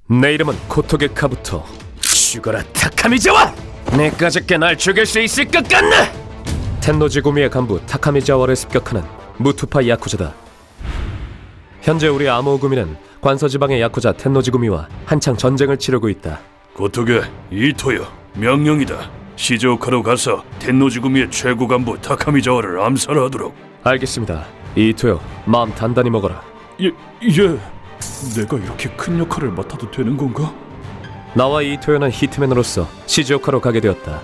내 이름은 고토게 카부토. 죽어라 타카미자와! 내까짓게 날 죽일 수 있을 것 같나? 텐노지구미의 간부 타카미자와를 습격하는 무투파 야쿠자다. 현재 우리 아모구미는 관서지방의 야쿠자 텐노지구미와 한창 전쟁을 치르고 있다. 고토게 이토요, 명령이다. 시즈오카로 가서 텐노지구미의 최고 간부 타카미자와를 암살하도록. 알겠습니다. 이토요, 마음 단단히 먹어라. 예. 내가 이렇게 큰 역할을 맡아도 되는 건가? 나와 이토요는 히트맨으로서 시즈오카로 가게 되었다.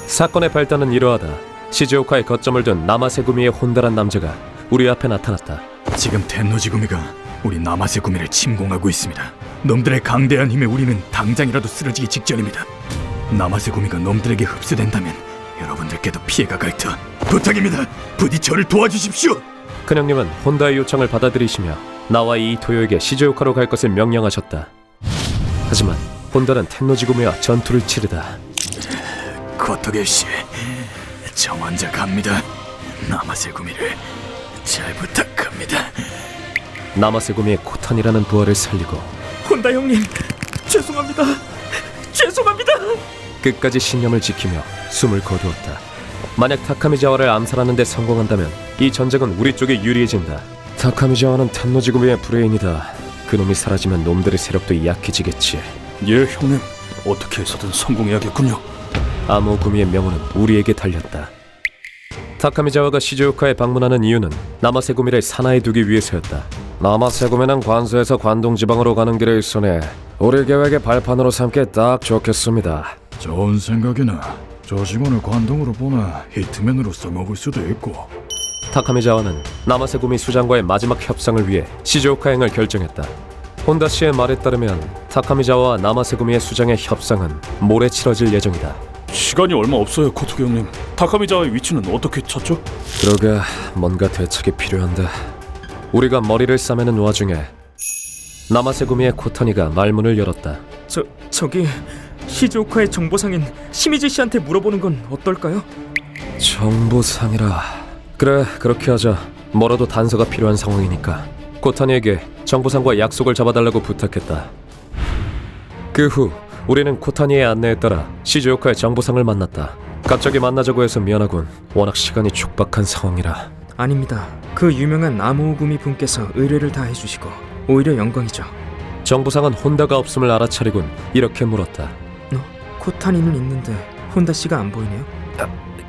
사건의 발단은 이러하다. 시즈오카에 거점을 둔 나마세구미의 혼다란 남자가 우리 앞에 나타났다. 지금 텐노지구미가 우리 나마세구미를 침공하고 있습니다. 놈들의 강대한 힘에 우리는 당장이라도 쓰러지기 직전입니다. 나마세구미가 놈들에게 흡수된다면 여러분들께도 피해가 갈 터. 부탁입니다. 부디 저를 도와주십시오. 큰형님은 혼다의 요청을 받아들이시며 나와 이토요에게 시즈오카로 갈 것을 명령하셨다. 하지만 혼다는 텐노지구미와 전투를 치르다. 고토게 씨, 저 먼저 갑니다. 나마세구미를 잘 부탁합니다. 나마세구미의 코탄이라는 부하를 살리고 혼다 형님, 죄송합니다. 끝까지 신념을 지키며 숨을 거두었다. 만약 타카미자와를 암살하는 데 성공한다면 이 전쟁은 우리 쪽에 유리해진다. 타카미자와는 텐노지구미의 브레인이다. 그놈이 사라지면 놈들의 세력도 약해지겠지. 예, 형님. 어떻게 해서든 성공해야겠군요. 아모구미의 명운은 우리에게 달렸다. 타카미자와가 시즈오카에 방문하는 이유는 나마세구미를 산하에 두기 위해서였다. 나마세구미는 관서에서 관동지방으로 가는 길에 있으니 우리 계획의 발판으로 삼게 딱 좋겠습니다. 좋은 생각이나. 저 직원을 관동으로 보나 히트맨으로 써먹을 수도 있고. 타카미자와는 나마세구미 수장과의 마지막 협상을 위해 시즈오카행을 결정했다. 혼다 씨의 말에 따르면 타카미자와와 나마세구미의 수장의 협상은 모레 치러질 예정이다. 시간이 얼마 없어요, 고토게 형님. 타카미자와의 위치는 어떻게 찾죠? 그러게 뭔가 대책이 필요한데. 우리가 머리를 싸매는 와중에 나마세구미의 코타니가 말문을 열었다. 저기 시즈오카의 정보상인 시미즈 씨한테 물어보는 건 어떨까요? 정보상이라. 그래, 그렇게 하자. 뭐라도 단서가 필요한 상황이니까. 코타니에게 정보상과 약속을 잡아달라고 부탁했다. 그 후 우리는 코타니의 안내에 따라 시즈오카의 정보상을 만났다. 갑자기 만나자고 해서 미안하군. 워낙 시간이 촉박한 상황이라. 아닙니다. 그 유명한 아모우구미 분께서 의뢰를 다 해주시고 오히려 영광이죠. 정보상은 혼다가 없음을 알아차리곤 이렇게 물었다. 코타니는 있는데 혼다 씨가 안 보이네요.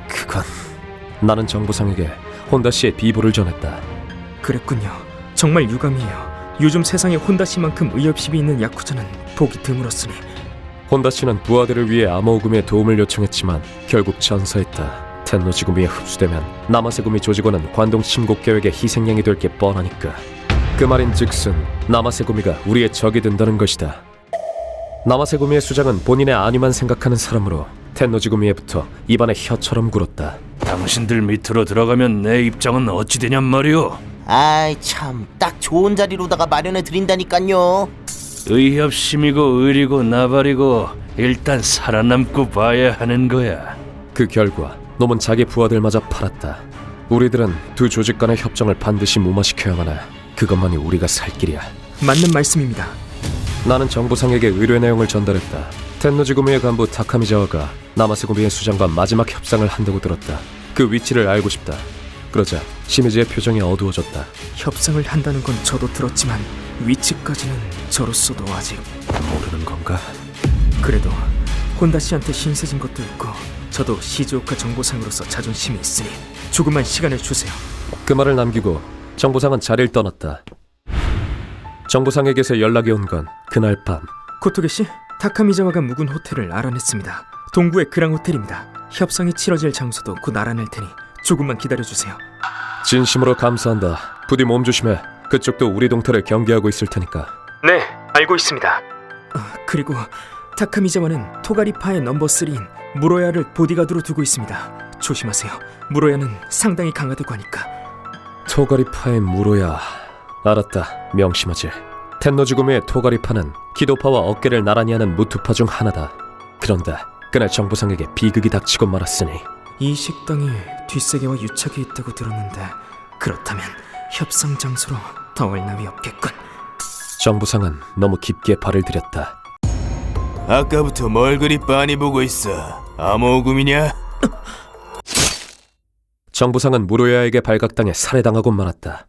그건... 나는 정보상에게 혼다 씨의 비보를 전했다. 그랬군요. 정말 유감이에요. 요즘 세상에 혼다 씨만큼 의협심이 있는 야쿠자는 보기 드물었으니. 혼다 씨는 부하들을 위해 아모우구미의 도움을 요청했지만 결국 전사했다. 텐노지구미에 흡수되면 나마세구미 조직원은 관동 침공 계획의 희생양이 될 게 뻔하니까. 그 말인즉슨 나마세구미가 우리의 적이 된다는 것이다. 나마세구미의 수장은 본인의 안위만 생각하는 사람으로 텐노지구미에부터 입안에 혀처럼 굴었다. 당신들 밑으로 들어가면 내 입장은 어찌 되냔 말이오. 아이 참, 딱 좋은 자리로다가 마련해 드린다니깐요. 의협심이고 의리고 나발이고 일단 살아남고 봐야 하는 거야. 그 결과 놈은 자기 부하들마저 팔았다. 우리들은 두 조직 간의 협정을 반드시 무마시켜야만 해. 그것만이 우리가 살 길이야. 맞는 말씀입니다. 나는 정보상에게 의뢰 내용을 전달했다. 텐노지구미의 간부 타카미자와가 나마세구미의 수장과 마지막 협상을 한다고 들었다. 그 위치를 알고 싶다. 그러자 시미즈의 표정이 어두워졌다. 협상을 한다는 건 저도 들었지만 위치까지는 저로서도 아직 모르는 건가? 그래도 혼다 씨한테 신세진 것도 있고 저도 시즈오카 정보상으로서 자존심이 있으니 조금만 시간을 주세요. 그 말을 남기고 정보상은 자리를 떠났다. 정보상에게서 연락이 온 건 그날 밤. 코토게 씨, 타카미자와가 묵은 호텔을 알아냈습니다. 동부의 그랑 호텔입니다. 협상이 치러질 장소도 곧 알아낼 테니 조금만 기다려주세요. 진심으로 감사한다. 부디 몸 조심해. 그쪽도 우리 동태를 경계하고 있을 테니까. 네, 알고 있습니다. 그리고 타카미자와는 토가리파의 넘버 3인 무로야를 보디가드로 두고 있습니다. 조심하세요. 무로야는 상당히 강하다고 하니까. 토가리파의 무로야. 알았다. 명심하지. 텐노지구미의 토가리파는 기도파와 어깨를 나란히 하는 무투파 중 하나다. 그런데 그날 정보상에게 비극이 닥치고 말았으니 이 식당이 뒷세계와 유착이 있다고 들었는데 그렇다면 협상 장소로 더할 나위 없겠군. 정부상은 너무 깊게 발을 들였다. 아까부터 뭘 그리 빤히 보고 있어? 암호금이냐? 정부상은 무로야에게 발각당해 살해당하고 말았다.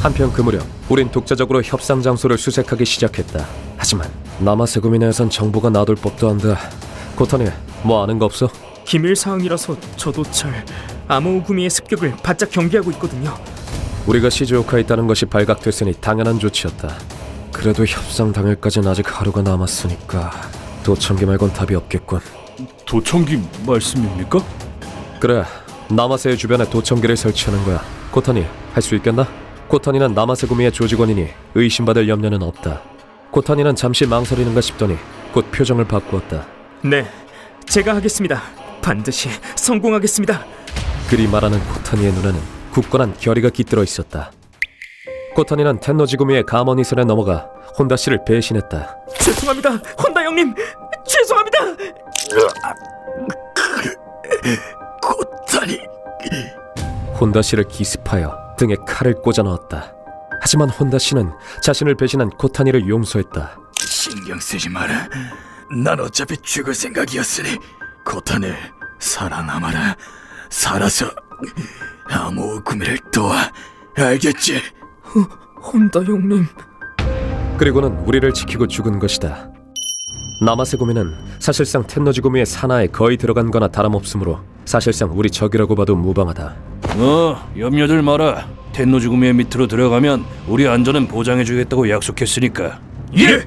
한편 그 무렵 우린 독자적으로 협상 장소를 수색하기 시작했다. 하지만 남아세구미 내에선 정보가 나돌 법도 한다. 코타니, 뭐 아는 거 없어? 기밀 사항이라서 저도 잘 아모우구미의 습격을 바짝 경계하고 있거든요. 우리가 시즈오카에 있다는 것이 발각됐으니 당연한 조치였다. 그래도 협상 당일까지는 아직 하루가 남았으니까 도청기 말곤 답이 없겠군. 도청기 말씀입니까? 그래, 나마세의 주변에 도청기를 설치하는 거야. 코타니, 할 수 있겠나? 코타니는 나마세구미의 조직원이니 의심받을 염려는 없다. 코타니는 잠시 망설이는가 싶더니 곧 표정을 바꾸었다. 네, 제가 하겠습니다. 반드시 성공하겠습니다. 그리 말하는 코타니의 눈에는 굳건한 결의가 깃들어 있었다. 코타니는 텐노지구미의 가머니선에 넘어가 혼다 씨를 배신했다. 죄송합니다, 혼다 형님. 죄송합니다. 코타니. 혼다 씨를 기습하여 등에 칼을 꽂아 넣었다. 하지만 혼다 씨는 자신을 배신한 코타니를 용서했다. 신경 쓰지 마라. 난 어차피 죽을 생각이었으니 코타니 살아남아라. 살아서 아모우구미를 도와. 알겠지? 혼다 형님. 그리고는 우리를 지키고 죽은 것이다. 나마세구미는 사실상 텐노지구미의 산하에 거의 들어간 거나 다름없으므로 사실상 우리 적이라고 봐도 무방하다. 염려들 마라. 텐노지구미의 밑으로 들어가면 우리 안전은 보장해주겠다고 약속했으니까. 예!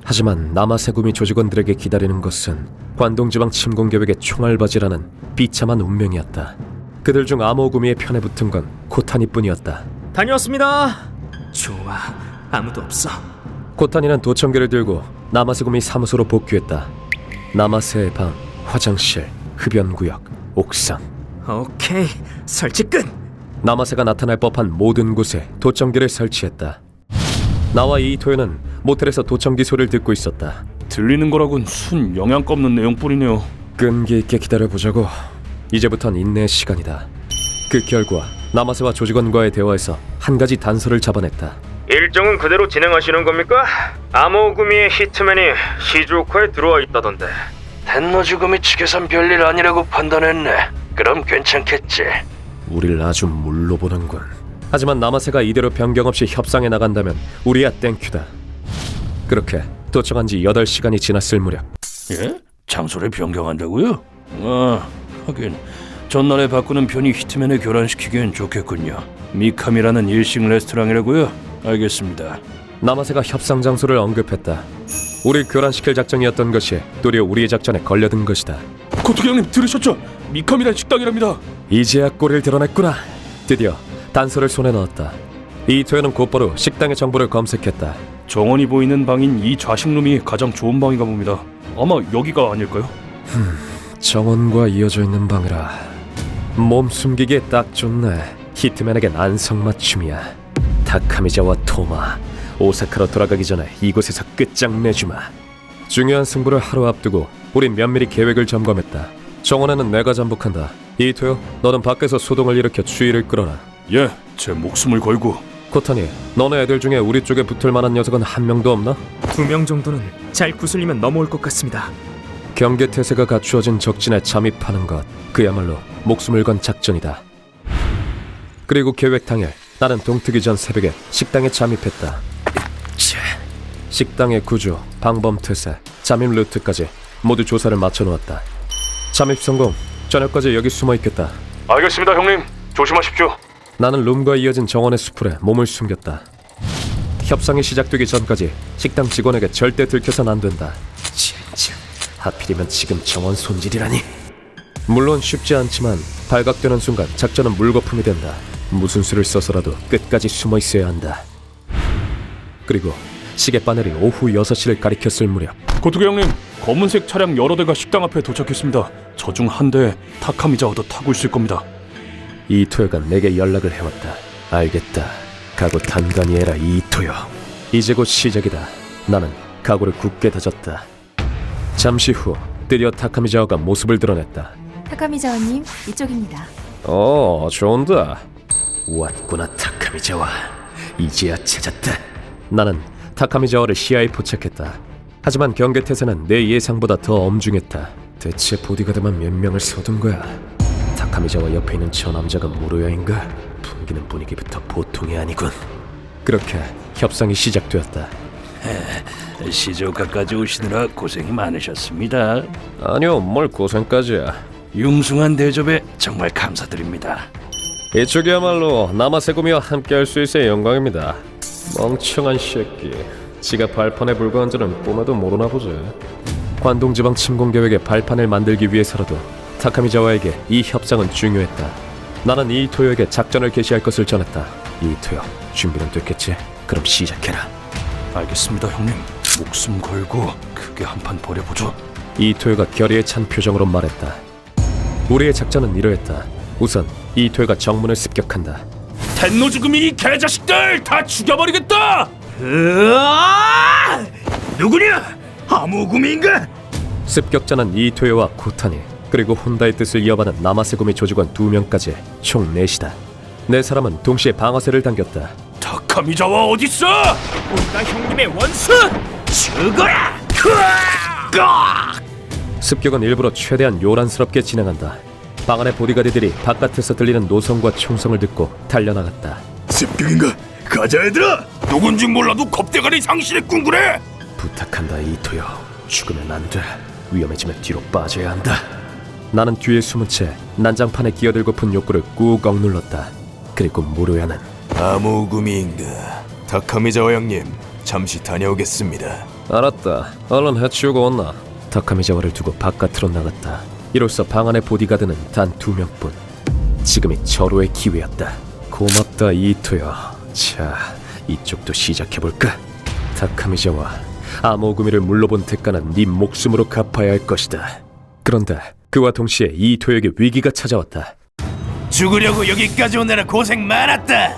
하지만 나마세구미 조직원들에게 기다리는 것은 관동지방 침공 계획의 총알바지라는 비참한 운명이었다. 그들 중 아모구미의 편에 붙은 건 코타니뿐이었다. 다녀왔습니다. 좋아, 아무도 없어. 코타니는 도청기를 들고 나마세구미 사무소로 복귀했다. 나마세의 방, 화장실, 흡연구역, 옥상. 오케이, 설치 끝. 나마세가 나타날 법한 모든 곳에 도청기를 설치했다. 나와 이토요는 모텔에서 도청기 소리를 듣고 있었다. 들리는 거라곤 순 영양가 없는 내용뿐이네요. 끈기 있게 기다려보자고. 이제부턴 인내의 시간이다. 그 결과 나마세와 조직원과의 대화에서 한 가지 단서를 잡아냈다. 일정은 그대로 진행하시는 겁니까? 아모구미의 히트맨이 시즈오카에 들어와 있다던데. 텐노지구미 측에선 별일 아니라고 판단했네. 그럼 괜찮겠지. 우릴 아주 물로 보는군. 하지만 나마세가 이대로 변경 없이 협상에 나간다면 우리야 땡큐다. 그렇게 도착한 지 8시간이 지났을 무렵 예? 장소를 변경한다고요? 하긴 전날에 바꾸는 편이 히트맨을 교란시키기엔 좋겠군요. 미카미라는 일식 레스토랑이라고요? 알겠습니다. 나마세가 협상 장소를 언급했다. 우릴 교란시킬 작정이었던 것이 도리어 우리의 작전에 걸려든 것이다. 코토기 형님 들으셨죠? 미카미란 식당이랍니다. 이제야 꼴을 드러냈구나. 드디어 단서를 손에 넣었다. 이토요는 곧바로 식당의 정보를 검색했다. 정원이 보이는 방인 이 좌식룸이 가장 좋은 방인가 봅니다. 아마 여기가 아닐까요? 정원과 이어져 있는 방이라 몸 숨기기에 딱 좋네. 히트맨에겐 안성맞춤이야. 타카미자와 토마, 오사카로 돌아가기 전에 이곳에서 끝장내주마. 중요한 승부를 하루 앞두고 우린 면밀히 계획을 점검했다. 정원에는 내가 잠복한다. 이토요, 너는 밖에서 소동을 일으켜 추위를 끌어라. 예, 제 목숨을 걸고. 코타니, 너네 애들 중에 우리 쪽에 붙을 만한 녀석은 한 명도 없나? 2명 정도는 잘 구슬리면 넘어올 것 같습니다. 경계태세가 갖추어진 적진에 잠입하는 것, 그야말로 목숨을 건 작전이다. 그리고 계획 당일 나는 동트기 전 새벽에 식당에 잠입했다. 식당의 구조, 방범태세, 잠입 루트까지 모두 조사를 마쳐놓았다. 잠입 성공, 저녁까지 여기 숨어있겠다. 알겠습니다, 형님. 조심하십시오. 나는 룸과 이어진 정원의 수풀에 몸을 숨겼다. 협상이 시작되기 전까지 식당 직원에게 절대 들켜선 안 된다. 진짜 하필이면 지금 정원 손질이라니. 물론 쉽지 않지만 발각되는 순간 작전은 물거품이 된다. 무슨 수를 써서라도 끝까지 숨어 있어야 한다. 그리고 시계바늘이 오후 6시를 가리켰을 무렵 코토기 형님, 검은색 차량 여러 대가 식당 앞에 도착했습니다. 저 중 한 대에 타카미자와도 타고 있을 겁니다. 이토요가 내게 연락을 해왔다. 알겠다. 각오 단단히 해라 이토요. 이제 곧 시작이다. 나는 각오를 굳게 다졌다. 잠시 후 드디어 타카미자와가 모습을 드러냈다. 타카미자와님, 이쪽입니다. 좋은데. 왔구나 타카미자와. 이제야 찾았다. 나는 타카미자와를 시야에 포착했다. 하지만 경계태세는 내 예상보다 더 엄중했다. 대체 보디가드만 몇 명을 서둔 거야? 타카미자와 옆에 있는 저 남자가 무로야인가? 풍기는 분위기부터 보통이 아니군. 그렇게 협상이 시작되었다. 시조카까지 오시느라 고생이 많으셨습니다. 아니요, 뭘 고생까지야. 융숭한 대접에 정말 감사드립니다. 이쪽이야말로 나마세구미와 함께할 수 있어 영광입니다. 멍청한 새끼. 지가 발판에 불과한 줄은 꿈에도 모르나 보지. 관동지방 침공 계획의 발판을 만들기 위해서라도 타카미자와에게 이 협상은 중요했다. 나는 이토요에게 작전을 개시할 것을 전했다. 이토요, 준비는 됐겠지? 그럼 시작해라. 알겠습니다, 형님. 목숨 걸고 크게 한판 벌여보죠. 이토요가 결의에 찬 표정으로 말했다. 우리의 작전은 이러했다. 우선 이토요가 정문을 습격한다. 텐노주구미 이 개자식들 다 죽여버리겠다! 누구냐? 아모구미인가? 습격자는 이토요와 코타니, 그리고 혼다의 뜻을 이어받은 나마세구미 조직원 2명까지 총 4시다. 4사람은 동시에 방아쇠를 당겼다. 타카미자와 어딨어? 나 형님의 원수! 죽어라! 습격은 일부러 최대한 요란스럽게 진행한다. 방 안의 보디가드들이 바깥에서 들리는 노성과 총성을 듣고 달려나갔다. 습격인가? 가자 얘들아! 누군지 몰라도 겁대가리 상실했군 그래. 부탁한다 이토요. 죽으면 안 돼. 위험해지면 뒤로 빠져야 한다. 나는 뒤에 숨은 채 난장판에 끼어들고픈 욕구를 꾹 억눌렀다. 그리고 무로야는 아모구미인가? 타카미자와 형님, 잠시 다녀오겠습니다. 알았다. 얼른 해치우고 온나. 타카미자와를 두고 바깥으로 나갔다. 이로써 방 안의 보디가드는 단 2명뿐. 지금이 절호의 기회였다. 고맙다 이토요. 자, 이쪽도 시작해볼까? 타카미자와, 아모구미를 물러본 대가는 네 목숨으로 갚아야 할 것이다. 그런데 그와 동시에 이토요에게 위기가 찾아왔다. 죽으려고 여기까지 오느라 고생 많았다.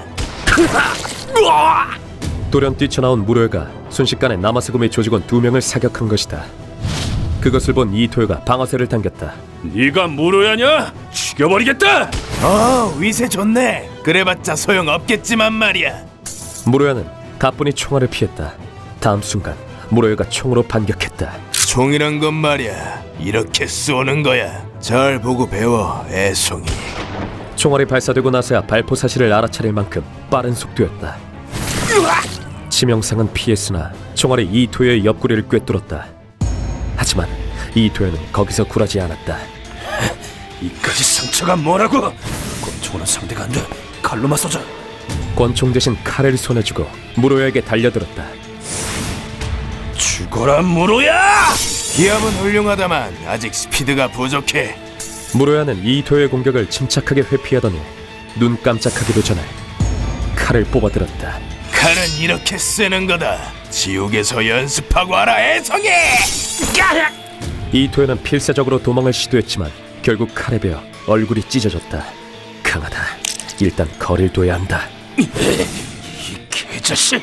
돌연 뛰쳐나온 무료가 순식간에 나마스구미 조직원 2명을 사격한 것이다. 그것을 본 이토요가 방아쇠를 당겼다. 네가 무로야냐? 죽여버리겠다! 위세 좋네. 그래봤자 소용없겠지만 말이야. 무로야는 가뿐히 총알을 피했다. 다음 순간 무로야가 총으로 반격했다. 총이란 건 말이야, 이렇게 쏘는 거야. 잘 보고 배워, 애송이. 총알이 발사되고 나서야 발포 사실을 알아차릴 만큼 빠른 속도였다. 치명상은 피했으나 총알이 이토요의 옆구리를 꿰뚫었다. 하지만 이토요는 거기서 굴하지 않았다. 이까지 상처가 뭐라고? 권총으로는 상대가 안 돼. 칼로 맞서자. 권총 대신 칼을 손에 쥐고 무로야에게 달려들었다. 죽어라 무로야! 기압은 훌륭하다만 아직 스피드가 부족해. 무로야는 이토요의 공격을 침착하게 회피하더니 눈 깜짝하기도 전에 칼을 뽑아들었다. 칼은 이렇게 쓰는 거다. 지옥에서 연습하고 와라, 애송이! 이토요는 필사적으로 도망을 시도했지만 결국 칼에 베어 얼굴이 찢어졌다. 강하다. 일단 거리를 둬야 한다. 이 개자식!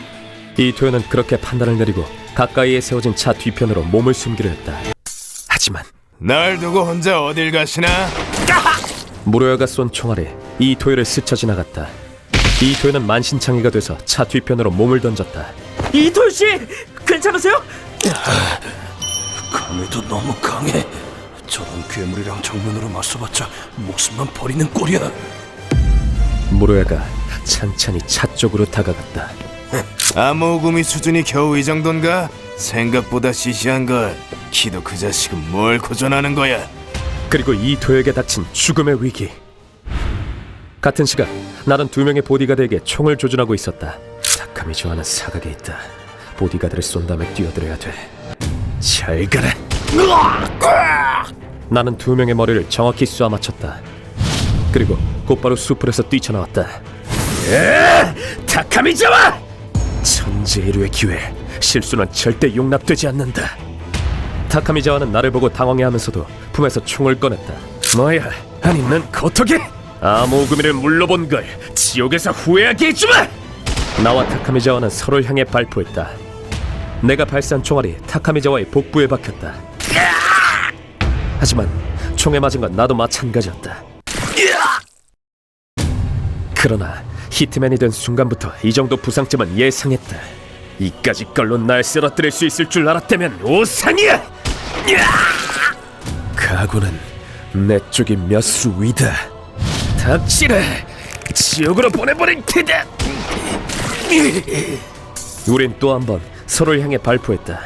이토요는 그렇게 판단을 내리고 가까이에 세워진 차 뒤편으로 몸을 숨기려 했다. 하지만 날 두고 혼자 어딜 가시나? 무로야가 쏜 총알이 이토요를 스쳐 지나갔다. 이토요는 만신창이가 돼서 차 뒤편으로 몸을 던졌다. 이토요 씨, 괜찮으세요? 강해도 너무 강해. 저런 괴물이랑 정면으로 맞서봤자 목숨만 버리는 꼴이야. 무로야가 찬찬히 차 쪽으로 다가갔다. 아모구미 수준이 겨우 이 정도인가? 생각보다 시시한걸. 키도 그 자식은 뭘 고전하는 거야? 그리고 이토요에게 닥친 죽음의 위기. 같은 시각 나는 2명의 보디가드에게 총을 조준하고 있었다. 타카미자와는 사각에 있다. 보디가드를 쏜 다음에 뛰어들어야 돼. 잘 가라. 나는 2명의 머리를 정확히 쏘아 맞췄다. 그리고 곧바로 숲풀에서 뛰쳐나왔다. 타카미자와! 천재일우의 기회. 실수는 절대 용납되지 않는다. 타카미자와는 나를 보고 당황해하면서도 품에서 총을 꺼냈다. 뭐야? 아니 넌 고토게? 아모구미를 물러본 걸 지옥에서 후회하게 해주마! 나와 타카미자와는 서로를 향해 발포했다. 내가 발사한 총알이 타카미자와의 복부에 박혔다. 하지만 총에 맞은 건 나도 마찬가지였다. 그러나 히트맨이 된 순간부터 이 정도 부상쯤은 예상했다. 이까지 걸로 날 쓰러뜨릴 수 있을 줄 알았다면 오산이야! 각오는 내 쪽이 몇 수 위다. 닥치라! 지옥으로 보내버릴 테다! 우린 또 한 번 서로를 향해 발포했다.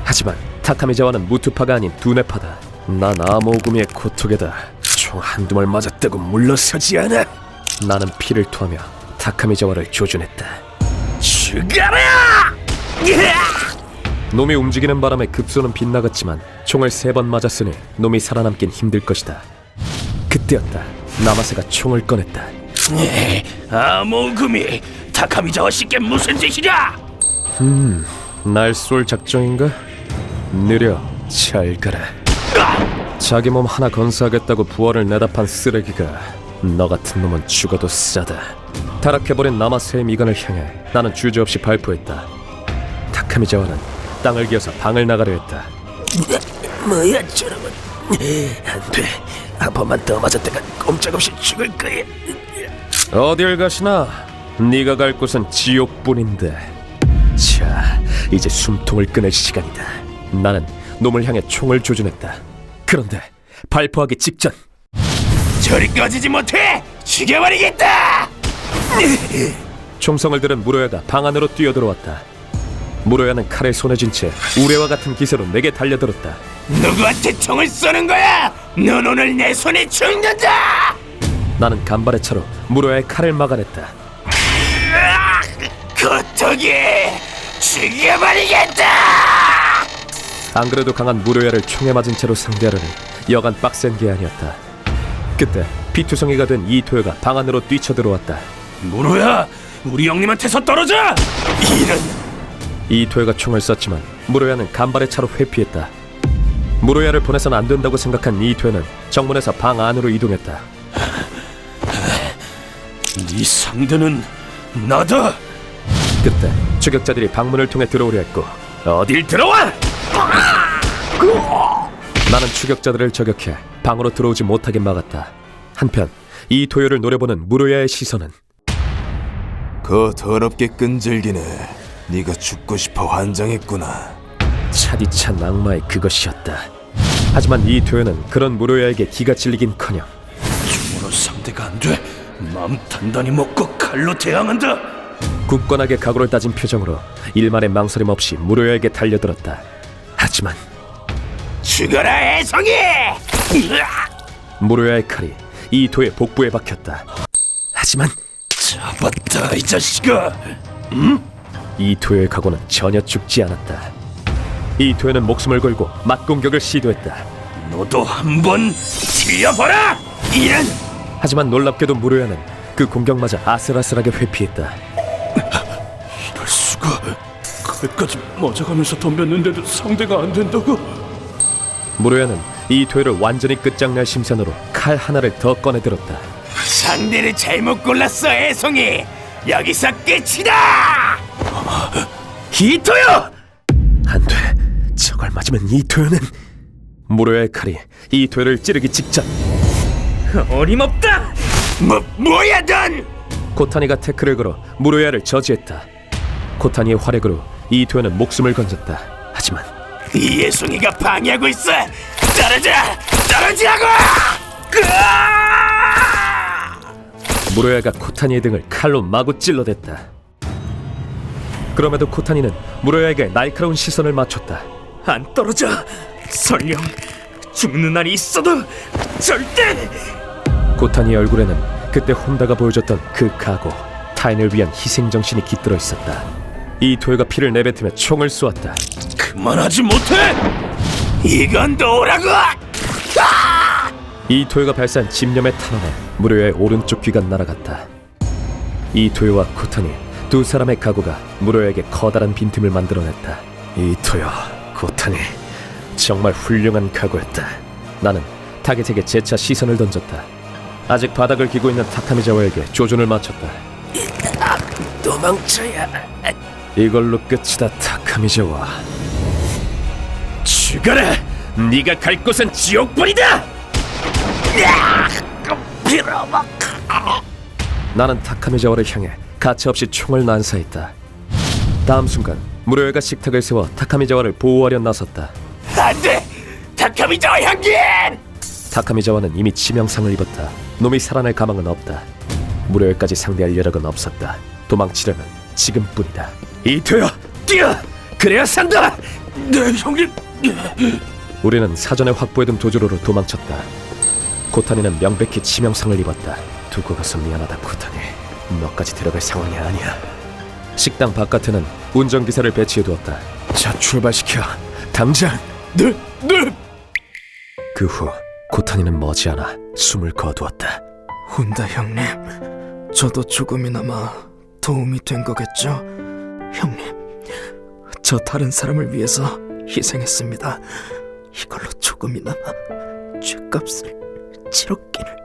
하지만 타카미자와는 무투파가 아닌 두뇌파다. 난 암호구미의 고통에다 총 한두 말 맞았다고 물러서지 않아. 나는 피를 토하며 타카미자와를 조준했다. 죽어라! 놈이 움직이는 바람에 급소는 빗나갔지만 총을 3번 맞았으니 놈이 살아남긴 힘들 것이다. 그때였다. 나마세가 총을 꺼냈다. 암호금이 타카미자와 씨께 무슨 짓이냐? 날 쏠 작정인가? 느려 잘 가라. 자기 몸 하나 건사하겠다고 부활을 내다판 쓰레기가 너 같은 놈은 죽어도 싸다. 타락해버린 나마세의 미간을 향해 나는 주저없이 발포했다. 타카미자와는 땅을 기어서 방을 나가려 했다. 뭐야 저놈은. 안돼. 한 번만 더 맞았다가 꼼짝없이 죽을 거야. 어딜 가시나? 네가 갈 곳은 지옥뿐인데. 자, 이제 숨통을 끊을 시간이다. 나는 놈을 향해 총을 조준했다. 그런데 발포하기 직전 저리 꺼지지 못해! 죽여버리겠다! 총성을 들은 무로야가 방 안으로 뛰어들어왔다. 무로야는 칼을 손에 쥔 채 우레와 같은 기세로 내게 달려들었다. 누구한테 총을 쏘는 거야? 넌 오늘 내 손에 죽는다! 나는 간발의 차로 무로야의 칼을 막아냈다. 고통이 죽여버리겠다! 안 그래도 강한 무로야를 총에 맞은 채로 상대하려니 여간 빡센 게 아니었다. 그때 피투성이가 된 이토요가 방 안으로 뛰쳐들어왔다. 무로야, 우리 형님한테서 떨어져! 이런... 이토요가 총을 쐈지만 무로야는 간발의 차로 회피했다. 무로야를 보내선 안 된다고 생각한 이토요는 정문에서 방 안으로 이동했다. 네 상대는 나다! 그때 추격자들이 방문을 통해 들어오려 했고 어딜 들어와! 나는 추격자들을 저격해 방으로 들어오지 못하게 막았다. 한편 이토요를 노려보는 무로야의 시선은 거 더럽게 끈질기네. 네가 죽고 싶어 환장했구나. 차디찬 악마의 그것이었다. 하지만 이토요는 그런 무로야에게 기가 찔리긴커녕 총으로 상대가 안 돼. 마음 단단히 먹고 칼로 대항한다. 굳건하게 각오를 다진 표정으로 일말의 망설임 없이 무로야에게 달려들었다. 하지만 죽어라 애송이! 무로야의 칼이 이토의 복부에 박혔다. 하지만 잡았다 이 자식아. 이토의 각오는 전혀 죽지 않았다. 이토는 목숨을 걸고 맞공격을 시도했다. 너도 한번 찔려봐라. 이런... 하지만 놀랍게도 무로야는 그 공격마저 아슬아슬하게 회피했다. 이럴 수가. 칼까지 맞아가면서 덤볐는데도 상대가 안 된다고? 무로야는 이토를 완전히 끝장낼 심산으로 칼 하나를 더 꺼내들었다. 상대를 잘못 골랐어 애송이! 여기서 끝이다! 이토요! 안돼, 저걸 맞으면 이토요는... 무로야의 칼이 이토요를 찌르기 직전 어림없다! 뭐야 넌! 코타니가 태클을 걸어 무로야를 저지했다. 코타니의 활약으로 이토요는 목숨을 건졌다. 하지만 이 애송이가 방해하고 있어! 떨어지라고! 무로야가 코타니의 등을 칼로 마구 찔러댔다. 그럼에도 코타니는 무로야에게 날카로운 시선을 맞췄다. 안 떨어져! 설령 죽는 날이 있어도 절대! 코타니의 얼굴에는 그때 혼다가 보여줬던 그 각오, 타인을 위한 희생정신이 깃들어 있었다. 이토요가 피를 내뱉으며 총을 쏘았다. 그만하지 못해. 이건 놓으라고! 이토요가 발사한 집념의 탄환에 무로야의 오른쪽 귀가 날아갔다. 이토요와 코타니 두 사람의 각오가 무로야에게 커다란 빈틈을 만들어냈다. 이토요, 코타니, 정말 훌륭한 각오였다. 나는 타겟에게 재차 시선을 던졌다. 아직 바닥을 기고 있는 타카미자와에게 조준을 맞췄다. 도망쳐야. 이걸로 끝이다, 타카미자와. 죽어라. 네가 갈 곳은 지옥불이다. 나는 타카미자와를 향해 가차없이 총을 난사했다. 다음 순간 무료야가 식탁을 세워 타카미자와를 보호하려 나섰다. 안돼! 타카미자와 형님! 타카미자와는 이미 치명상을 입었다. 놈이 살아날 가망은 없다. 무료야까지 상대할 여력은 없었다. 도망치려면 지금뿐이다. 이토야! 뛰어! 그래야 산다! 네 형님! 우리는 사전에 확보해둔 도주로로 도망쳤다. 코타니는 명백히 치명상을 입었다. 두고 가서 미안하다 코타니. 너까지 데려갈 상황이 아니야. 식당 바깥에는 운전기사를 배치해두었다. 자, 출발시켜. 당장. 네. 그 후 코타니는 머지않아 숨을 거두었다. 혼다 형님, 저도 조금이나마 도움이 된 거겠죠? 형님, 저 다른 사람을 위해서 희생했습니다. 이걸로 조금이나마 죗값을 치렀기를.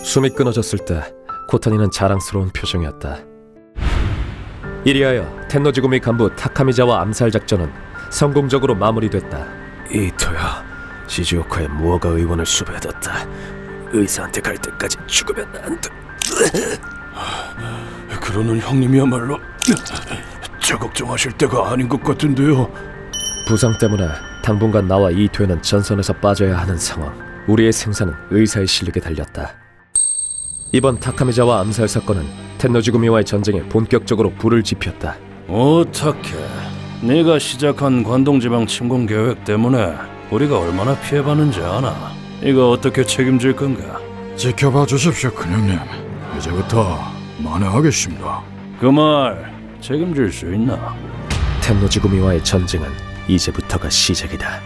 숨이 끊어졌을 때 코타니는 자랑스러운 표정이었다. 이리하여 텐노지구미 간부 타카미자와 암살 작전은 성공적으로 마무리됐다. 이토야, 시즈오카의 무허가 의원을 수배해뒀다. 의사한테 갈 때까지 죽으면 안 돼. 그러는 형님이야말로 저 걱정하실 때가 아닌 것 같은데요. 부상 때문에 당분간 나와 이토에는 전선에서 빠져야 하는 상황. 우리의 생사는 의사의 실력에 달렸다. 이번 타카미자와 암살 사건은 텐노지구미와의 전쟁에 본격적으로 불을 지폈다. 오타케, 네가 시작한 관동지방 침공 계획 때문에 우리가 얼마나 피해봤는지 아나? 이거 어떻게 책임질 건가? 지켜봐 주십시오, 큰형님. 이제부터 만회하겠습니다. 그 말 책임질 수 있나? 텐노지구미와의 전쟁은 이제부터가 시작이다.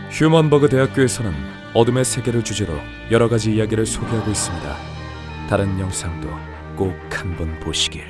휴먼버그 대학교에서는 어둠의 세계를 주제로 여러 가지 이야기를 소개하고 있습니다. 다른 영상도 꼭 한번 보시길.